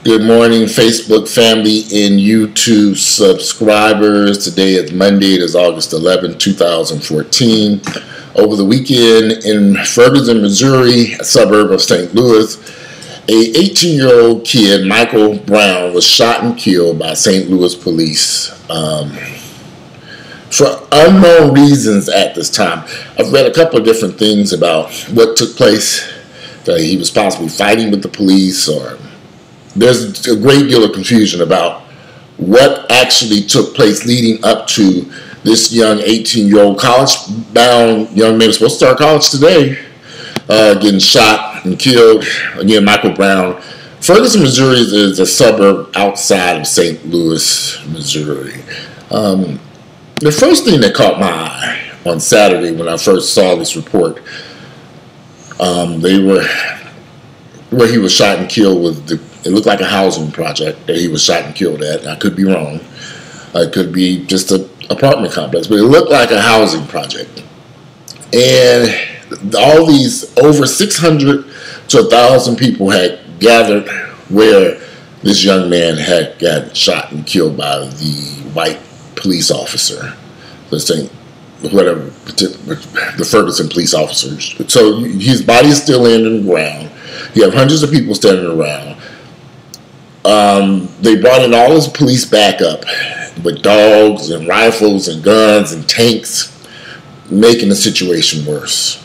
Good morning, Facebook family and YouTube subscribers. Today is Monday. It is August 11, 2014. Over the weekend in Ferguson, Missouri, a suburb of St. Louis, a 18-year-old kid, Michael Brown, was shot and killed by St. Louis police for unknown reasons at this time. I've read a couple of different things about what took place. That he was possibly fighting with the police, or there's a great deal of confusion about what actually took place leading up to this young 18-year-old college-bound young man who's supposed to start college today, getting shot and killed. Again, Michael Brown. Ferguson, Missouri is a suburb outside of St. Louis, Missouri. The first thing that caught my eye on Saturday when I first saw this report, where he was shot and killed with it looked like a housing project that he was shot and killed at. I could be wrong. It could be just an apartment complex, but it looked like a housing project. And all these over 600 to 1,000 people had gathered where this young man had gotten shot and killed by the white police officer, the Ferguson police officer. So his body is still laying on the ground. You have hundreds of people standing around. They brought in all his police backup with dogs and rifles and guns and tanks, making the situation worse.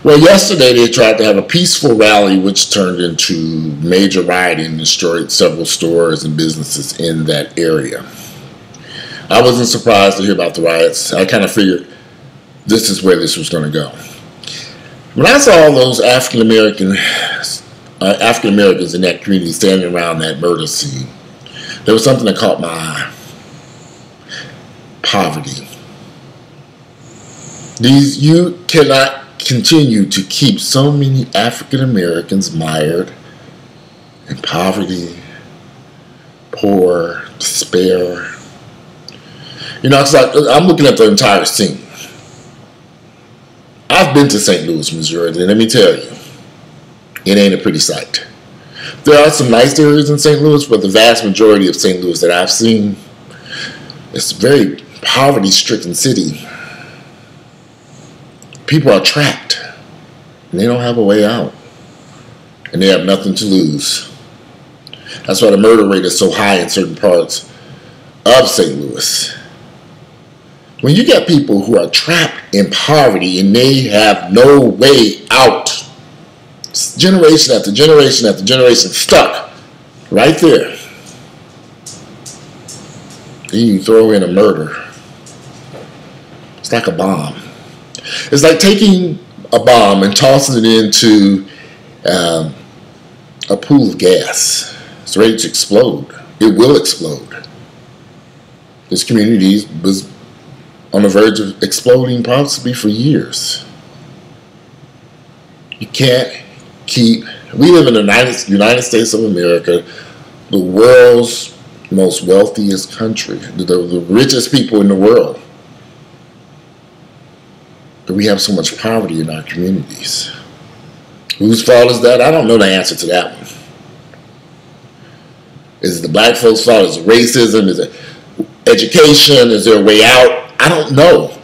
Well, yesterday they tried to have a peaceful rally which turned into major rioting and destroyed several stores and businesses in that area. I wasn't surprised to hear about the riots. I kind of figured this is where this was going to go. When I saw all those African Americans in that community standing around that murder scene, there was something that caught my eye. Poverty. You cannot continue to keep so many African Americans mired in poverty, poor, despair. You know, it's like I'm looking at the entire scene. I've been to St. Louis, Missouri, and let me tell you, it ain't a pretty sight. There are some nice areas in St. Louis, but the vast majority of St. Louis that I've seen, it's a very poverty-stricken city. People are trapped, and they don't have a way out, and they have nothing to lose. That's why the murder rate is so high in certain parts of St. Louis. When you get people who are trapped in poverty and they have no way out, generation after generation after generation stuck right there, then you throw in a murder. It's like a bomb. It's like taking a bomb and tossing it into a pool of gas. It's ready to explode. It will explode. This community was on the verge of exploding possibly for years. You can't keep... We live in the United States of America, the world's most wealthiest country, the richest people in the world. But we have so much poverty in our communities. Whose fault is that? I don't know the answer to that one. Is it the black folks' fault? Is it racism? Is it education? Is there a way out? I don't know.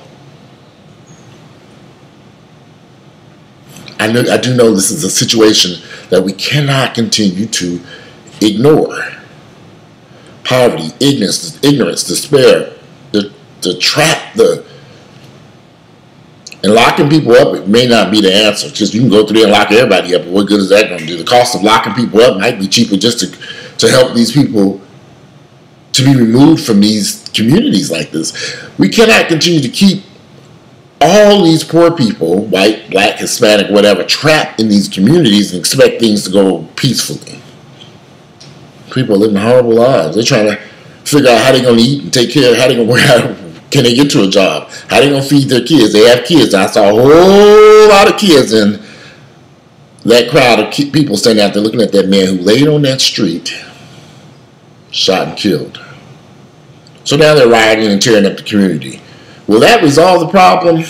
I do know this is a situation that we cannot continue to ignore. Poverty, ignorance, despair, the trap, and locking people up, it may not be the answer, because you can go through there and lock everybody up, but what good is that going to do? The cost of locking people up might be cheaper just to help these people to be removed from these communities like this. We cannot continue to keep all these poor people, white, black, Hispanic, whatever, trapped in these communities and expect things to go peacefully. People are living horrible lives. They're trying to figure out how they're going to eat and take care, how they're going to work out, can they get to a job, how they're going to feed their kids. They have kids. I saw a whole lot of kids in that crowd of people standing out there looking at that man who laid on that street, shot and killed. So now they're rioting and tearing up the community. Will that resolve the problem?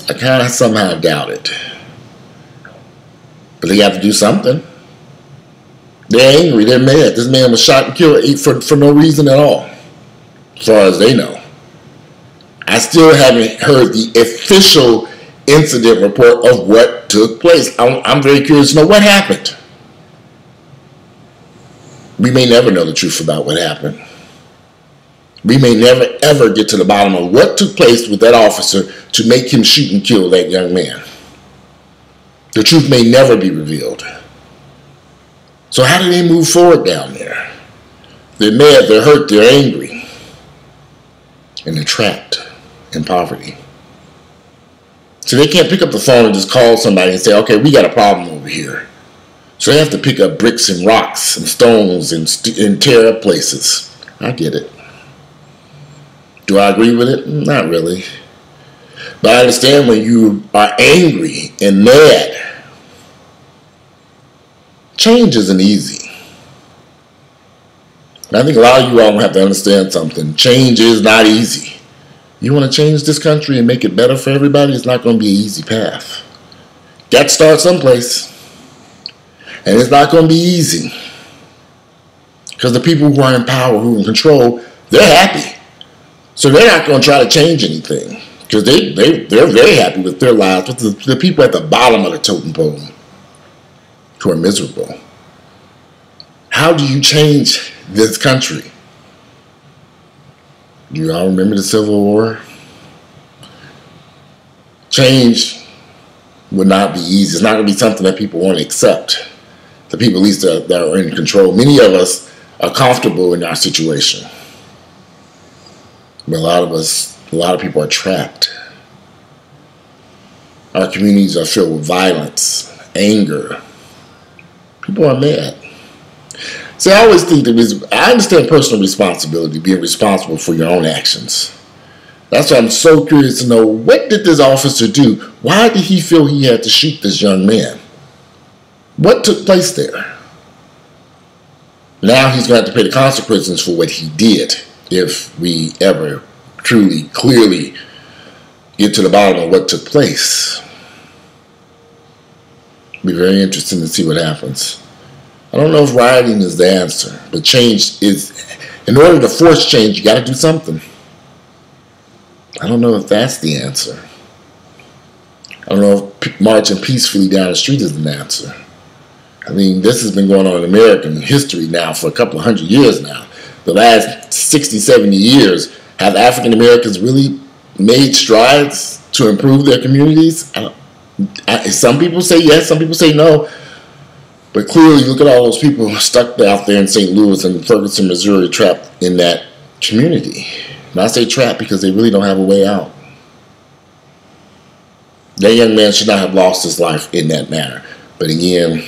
I kind of somehow doubt it. But they have to do something. They're angry. They're mad. This man was shot and killed for no reason at all, as far as they know. I still haven't heard the official incident report of what took place. I'm very curious to know what happened. We may never know the truth about what happened. We may never, ever get to the bottom of what took place with that officer to make him shoot and kill that young man. The truth may never be revealed. So how do they move forward down there? They're mad, they're hurt, they're angry. And they're trapped in poverty. So they can't pick up the phone and just call somebody and say, okay, we got a problem over here. So they have to pick up bricks and rocks and stones and tear up places. I get it. Do I agree with it? Not really. But I understand when you are angry and mad, change isn't easy. And I think a lot of you all have to understand something. Change is not easy. You want to change this country and make it better for everybody, it's not going to be an easy path. Got to start someplace. And it's not going to be easy. Because the people who are in power, who are in control, they're happy. So they're not going to try to change anything. Because they're very happy with their lives. But the people at the bottom of the totem pole who are miserable. How do you change this country? You all remember the Civil War? Change would not be easy. It's not going to be something that people want to accept. The people, at least, that are in control. Many of us are comfortable in our situation. But a lot of people are trapped. Our communities are filled with violence, anger. People are mad. See, I always think I understand personal responsibility, being responsible for your own actions. That's why I'm so curious to know, what did this officer do? Why did he feel he had to shoot this young man? What took place there? Now he's going to have to pay the consequences for what he did, if we ever truly, clearly get to the bottom of what took place. It'll be very interesting to see what happens. I don't know if rioting is the answer, but change is, in order to force change, you got to do something. I don't know if that's the answer. I don't know if marching peacefully down the street is the answer. I mean, this has been going on in American history now for a couple of 100 years now. The last 60, 70 years, have African Americans really made strides to improve their communities? Some people say yes, some people say no. But clearly, look at all those people stuck out there in St. Louis and Ferguson, Missouri, trapped in that community. And I say trapped because they really don't have a way out. That young man should not have lost his life in that manner. But again,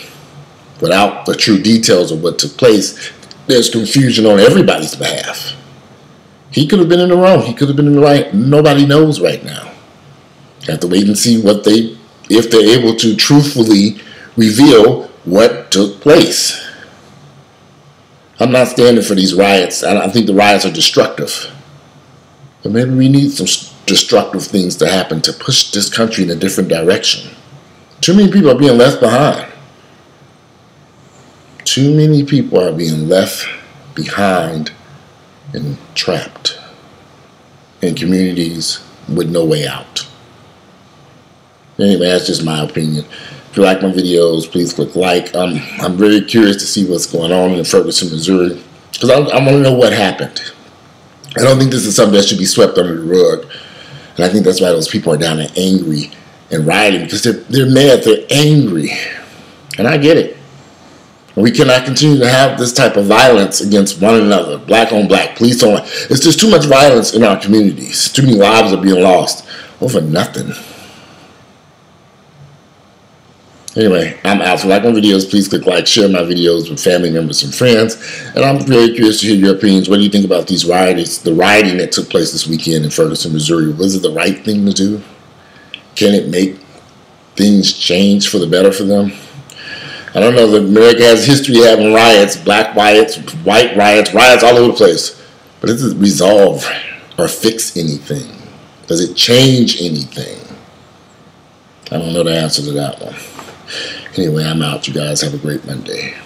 without the true details of what took place, there's confusion on everybody's behalf. He could have been in the wrong. He could have been in the right. Nobody knows right now. Have to wait and see if they're able to truthfully reveal what took place. I'm not standing for these riots. I think the riots are destructive. But maybe we need some destructive things to happen to push this country in a different direction. Too many people are being left behind. Too many people are being left behind and trapped in communities with no way out. Anyway, that's just my opinion. If you like my videos, please click like. I'm very curious to see what's going on in Ferguson, Missouri, because I want to know what happened. I don't think this is something that should be swept under the rug. And I think that's why those people are down there angry and rioting, because they're mad, they're angry. And I get it. And we cannot continue to have this type of violence against one another, black on black, police on. It's just too much violence in our communities. Too many lives are being lost over nothing. Anyway, I'm out. If you like my videos, please click like, share my videos with family members and friends. And I'm very curious to hear your opinions. What do you think about these riots, the rioting that took place this weekend in Ferguson, Missouri? Was it the right thing to do? Can it make things change for the better for them? I don't know that America has history of having riots, black riots, white riots, riots all over the place. But does it resolve or fix anything? Does it change anything? I don't know the answer to that one. Anyway, I'm out. You guys have a great Monday.